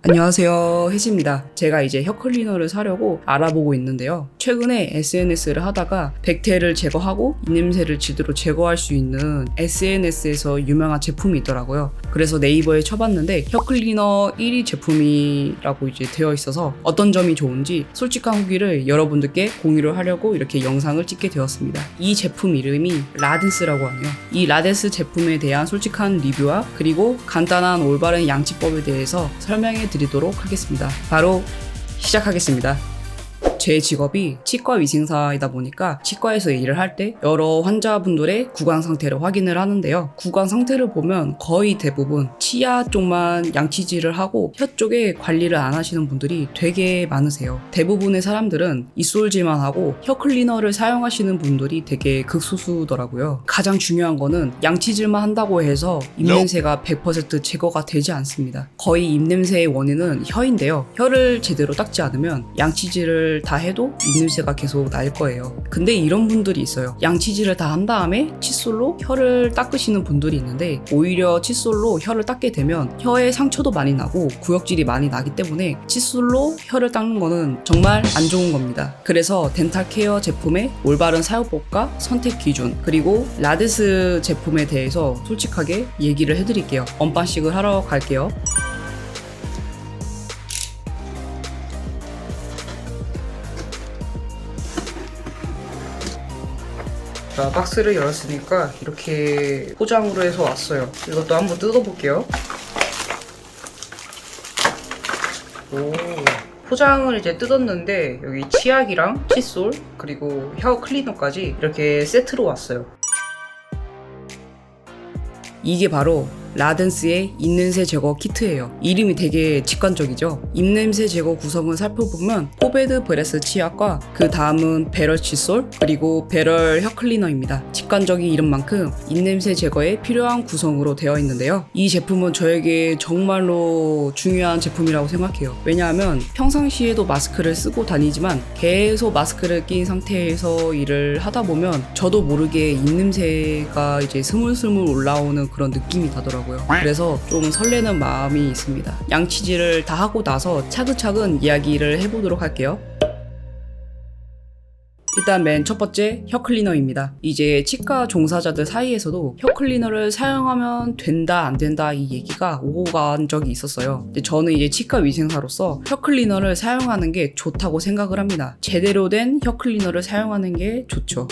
안녕하세요, 혜지입니다. 제가 이제 혀 클리너를 사려고 알아보고 있는데요. 최근에 SNS를 하다가 백태를 제거하고 입냄새를 제대로 제거할 수 있는 SNS에서 유명한 제품이 있더라고요. 그래서 네이버에 쳐봤는데 혀 클리너 1위 제품이라고 이제 되어 있어서 어떤 점이 좋은지 솔직한 후기를 여러분들께 공유를 하려고 이렇게 영상을 찍게 되었습니다. 이 제품 이름이 라덴스라고 하네요. 이 라덴스 제품에 대한 솔직한 리뷰와 그리고 간단한 올바른 양치법에 대해서 설명해 드리도록 하겠습니다. 바로 시작하겠습니다. 제 직업이 치과 위생사이다 보니까 치과에서 일을 할 때 여러 환자분들의 구강 상태를 확인을 하는데요. 구강 상태를 보면 거의 대부분 치아 쪽만 양치질을 하고 혀 쪽에 관리를 안 하시는 분들이 되게 많으세요. 대부분의 사람들은 입솔질만 하고 혀 클리너를 사용하시는 분들이 되게 극소수더라고요. 가장 중요한 거는 양치질만 한다고 해서 입냄새가 100% 제거가 되지 않습니다. 거의 입냄새의 원인은 혀인데요. 혀를 제대로 닦지 않으면 양치질을 다 해도 입냄새가 계속 날 거예요. 근데 이런 분들이 있어요. 양치질을 다 한 다음에 칫솔로 혀를 닦으시는 분들이 있는데 오히려 칫솔로 혀를 닦게 되면 혀에 상처도 많이 나고 구역질이 많이 나기 때문에 칫솔로 혀를 닦는 거는 정말 안 좋은 겁니다. 그래서 덴탈 케어 제품의 올바른 사용법과 선택 기준 그리고 라덴스 제품에 대해서 솔직하게 얘기를 해드릴게요. 언박싱을 하러 갈게요. 자, 박스를 열었으니까 이렇게 포장으로 해서 왔어요. 이것도 한번 뜯어볼게요. 오, 포장을 이제 뜯었는데 여기 치약이랑 칫솔 그리고 혀 클리너까지 이렇게 세트로 왔어요. 이게 바로 라덴스의 입냄새 제거 키트예요. 이름이 되게 직관적이죠. 입냄새 제거 구성을 살펴보면 포베드 브레스 치약과 그 다음은 배럴 칫솔 그리고 배럴 혀 클리너입니다. 직관적인 이름만큼 입냄새 제거에 필요한 구성으로 되어 있는데요. 이 제품은 저에게 정말로 중요한 제품이라고 생각해요. 왜냐하면 평상시에도 마스크를 쓰고 다니지만 계속 마스크를 낀 상태에서 일을 하다 보면 저도 모르게 입냄새가 이제 스물스물 올라오는 그런 느낌이 나더라고요. 그래서 좀 설레는 마음이 있습니다. 양치질을 다 하고 나서 차근차근 이야기를 해보도록 할게요. 일단 맨 첫 번째 혀 클리너입니다. 이제 치과 종사자들 사이에서도 혀 클리너를 사용하면 된다 안 된다 이 얘기가 오고 간 적이 있었어요. 근데 저는 이제 치과 위생사로서 혀 클리너를 사용하는 게 좋다고 생각을 합니다. 제대로 된 혀 클리너를 사용하는 게 좋죠.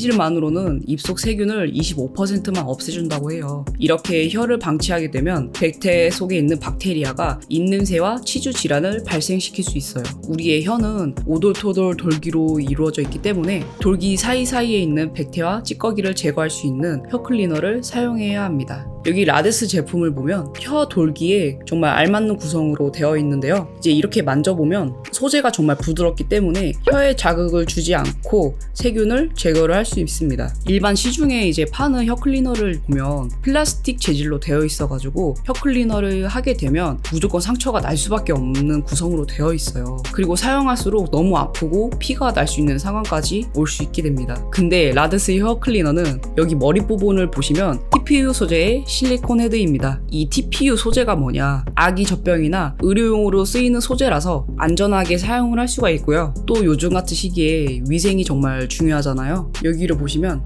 양치질만으로는 입속 세균을 25%만 없애준다고 해요. 이렇게 혀를 방치하게 되면 백태 속에 있는 박테리아가 입냄새와 치주 질환을 발생시킬 수 있어요. 우리의 혀는 오돌토돌 돌기로 이루어져 있기 때문에 돌기 사이사이에 있는 백태와 찌꺼기를 제거할 수 있는 혀 클리너를 사용해야 합니다. 여기 라덴스 제품을 보면 혀 돌기에 정말 알맞는 구성으로 되어 있는데요. 이제 이렇게 만져보면 소재가 정말 부드럽기 때문에 혀에 자극을 주지 않고 세균을 제거를 할 수 있습니다. 일반 시중에 이제 파는 혀 클리너를 보면 플라스틱 재질로 되어 있어가지고 혀 클리너를 하게 되면 무조건 상처가 날 수밖에 없는 구성으로 되어 있어요. 그리고 사용할수록 너무 아프고 피가 날 수 있는 상황까지 올 수 있게 됩니다. 근데 라덴스 혀 클리너는 여기 머리 부분을 보시면 TPU 소재의 실리콘 헤드입니다. 이 TPU 소재가 뭐냐? 아기 젖병이나 의료용으로 쓰이는 소재라서 안전하게 사용을 할 수가 있고요. 또 요즘 같은 시기에 위생이 정말 중요하잖아요. 여기를 보시면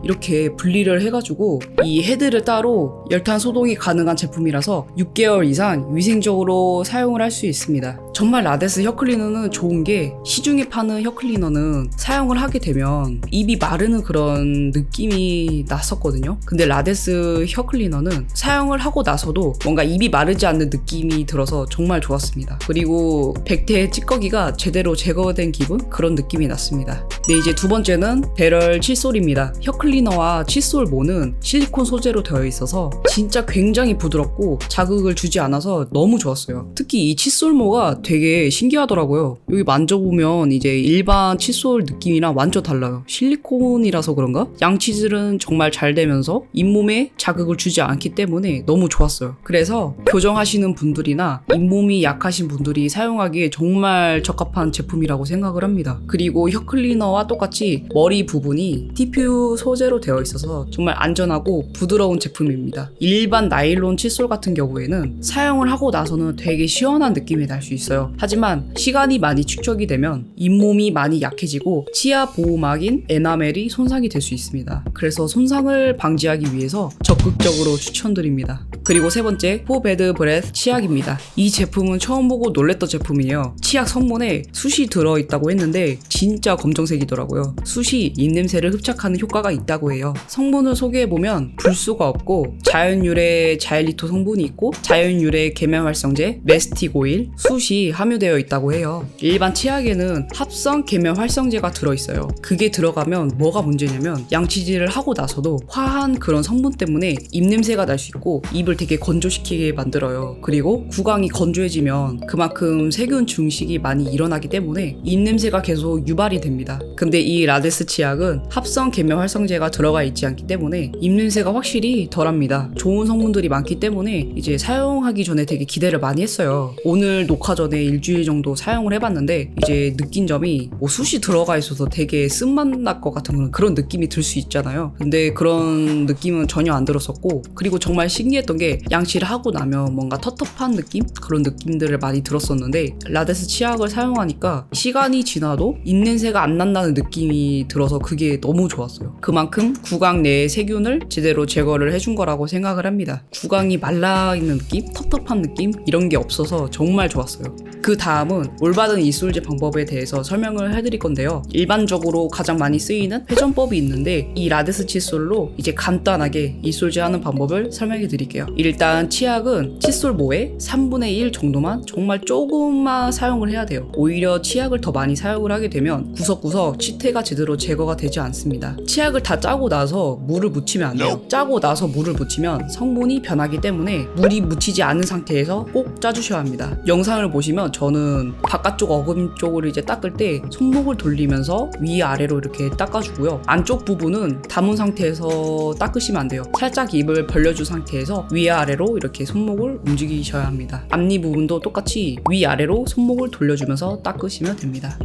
이렇게 분리를 해가지고 이 헤드를 따로 열탄 소독이 가능한 제품이라서 6개월 이상 위생적으로 사용을 할 수 있습니다. 정말 라덴스 혀 클리너는 좋은 게 시중에 파는 혀 클리너는 사용을 하게 되면 입이 마르는 그런 느낌이 났었거든요. 근데 라덴스 혀 클리너는 사용을 하고 나서도 뭔가 입이 마르지 않는 느낌이 들어서 정말 좋았습니다. 그리고 백태의 찌꺼기가 제대로 제거된 기분? 그런 느낌이 났습니다. 네, 이제 두 번째는 배럴 칫솔입니다. 혀 클리너와 칫솔 모는 실리콘 소재로 되어 있어서 진짜 굉장히 부드럽고 자극을 주지 않아서 너무 좋았어요. 특히 이 칫솔 모가 되게 신기하더라고요. 여기 만져보면 이제 일반 칫솔 느낌이랑 완전 달라요. 실리콘이라서 그런가? 양치질은 정말 잘 되면서 잇몸에 자극을 주지 않기 때문에 너무 좋았어요. 그래서 교정하시는 분들이나 잇몸이 약하신 분들이 사용하기에 정말 적합한 제품이라고 생각을 합니다. 그리고 혀 클리너와 똑같이 머리 부분이 TPU 소재로 되어 있어서 정말 안전하고 부드러운 제품입니다. 일반 나일론 칫솔 같은 경우에는 사용을 하고 나서는 되게 시원한 느낌이 날 수 있어요. 하지만 시간이 많이 축적이 되면 잇몸이 많이 약해지고 치아 보호막인 에나멜이 손상이 될 수 있습니다. 그래서 손상을 방지하기 위해서 적극적으로 추천드립니다. 그리고 세 번째, 포베드 브레스 치약입니다. 이 제품은 처음 보고 놀랬던 제품이에요. 치약 성분에 숯이 들어있다고 했는데 진짜 검정색이더라고요. 숯이 입냄새를 흡착하는 효과가 있다고 해요. 성분을 소개해보면 불수가 없고 자연유래 자일리토 성분이 있고 자연유래 계면활성제, 메스틱 오일, 숯이 함유되어 있다고 해요. 일반 치약에는 합성 계면활성제가 들어있어요. 그게 들어가면 뭐가 문제냐면 양치질을 하고 나서도 화한 그런 성분 때문에 입냄새가 날 수 있고 입을 되게 건조시키게 만들어요. 그리고 구강이 건조해지면 그만큼 세균 증식이 많이 일어나기 때문에 입냄새가 계속 유발이 됩니다. 근데 이 라데스 치약은 합성 계면활성제가 들어가 있지 않기 때문에 입냄새가 확실히 덜합니다. 좋은 성분들이 많기 때문에 이제 사용하기 전에 되게 기대를 많이 했어요. 오늘 녹화 전에 일주일 정도 사용을 해봤는데 이제 느낀 점이 뭐 숯이 들어가 있어서 되게 쓴맛 날 것 같은 그런 느낌이 들 수 있잖아요. 근데 그런 느낌은 전혀 안 들었었고, 그리고 정말 신기했던 게 양치를 하고 나면 뭔가 텁텁한 느낌? 그런 느낌들을 많이 들었었는데 라데스 치약을 사용하니까 시간이 지나도 입냄새가 안 난다는 느낌이 들어서 그게 너무 좋았어요. 그만큼 구강 내의 세균을 제대로 제거를 해준 거라고 생각을 합니다. 구강이 말라있는 느낌? 텁텁한 느낌? 이런 게 없어서 정말 좋았어요. 그 다음은 올바른 이솔제 방법에 대해서 설명을 해드릴 건데요. 일반적으로 가장 많이 쓰이는 회전법이 있는데 이 라데스 칫솔로 이제 간단하게 이솔제 하는 방법을 설명해 드릴게요. 일단 치약은 칫솔모의 3분의 1 정도만 정말 조금만 사용을 해야 돼요. 오히려 치약을 더 많이 사용을 하게 되면 구석구석 치태가 제대로 제거가 되지 않습니다. 치약을 다 짜고 나서 물을 묻히면 안 돼요. 짜고 나서 물을 묻히면 성분이 변하기 때문에 물이 묻히지 않은 상태에서 꼭 짜주셔야 합니다. 영상을 보시면 저는 바깥쪽 어금 쪽을 이제 닦을 때 손목을 돌리면서 위아래로 이렇게 닦아주고요. 안쪽 부분은 담은 상태에서 닦으시면 안 돼요. 살짝 입을 벌려준 상태에서 위아래로 이렇게 손목을 움직이셔야 합니다. 앞니 부분도 똑같이 위아래로 손목을 돌려주면서 닦으시면 됩니다.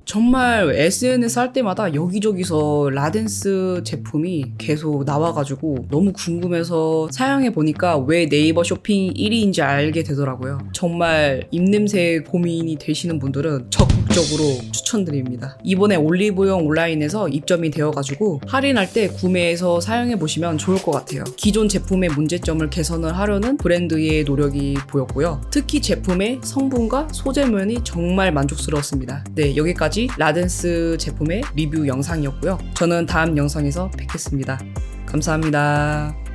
정말 SNS 할 때마다 여기저기서 라덴스 제품이 계속 나와가지고 너무 궁금해서 사용해보니까 왜 네이버 쇼핑 1위인지 알게 되더라고요. 정말 입냄새 고민이 되시는 분들은 적극적으로 추천드립니다. 이번에 올리브영 온라인에서 입점이 되어가지고 할인할 때 구매해서 사용해보시면 좋을 것 같아요. 기존 제품의 문제점을 개선을 하려는 브랜드의 노력이 보였고요. 특히 제품의 성분과 소재면이 정말 만족스러웠습니다. 네, 여기까지 라덴스 제품의 리뷰 영상이었고요. 저는 다음 영상에서 뵙겠습니다. 감사합니다.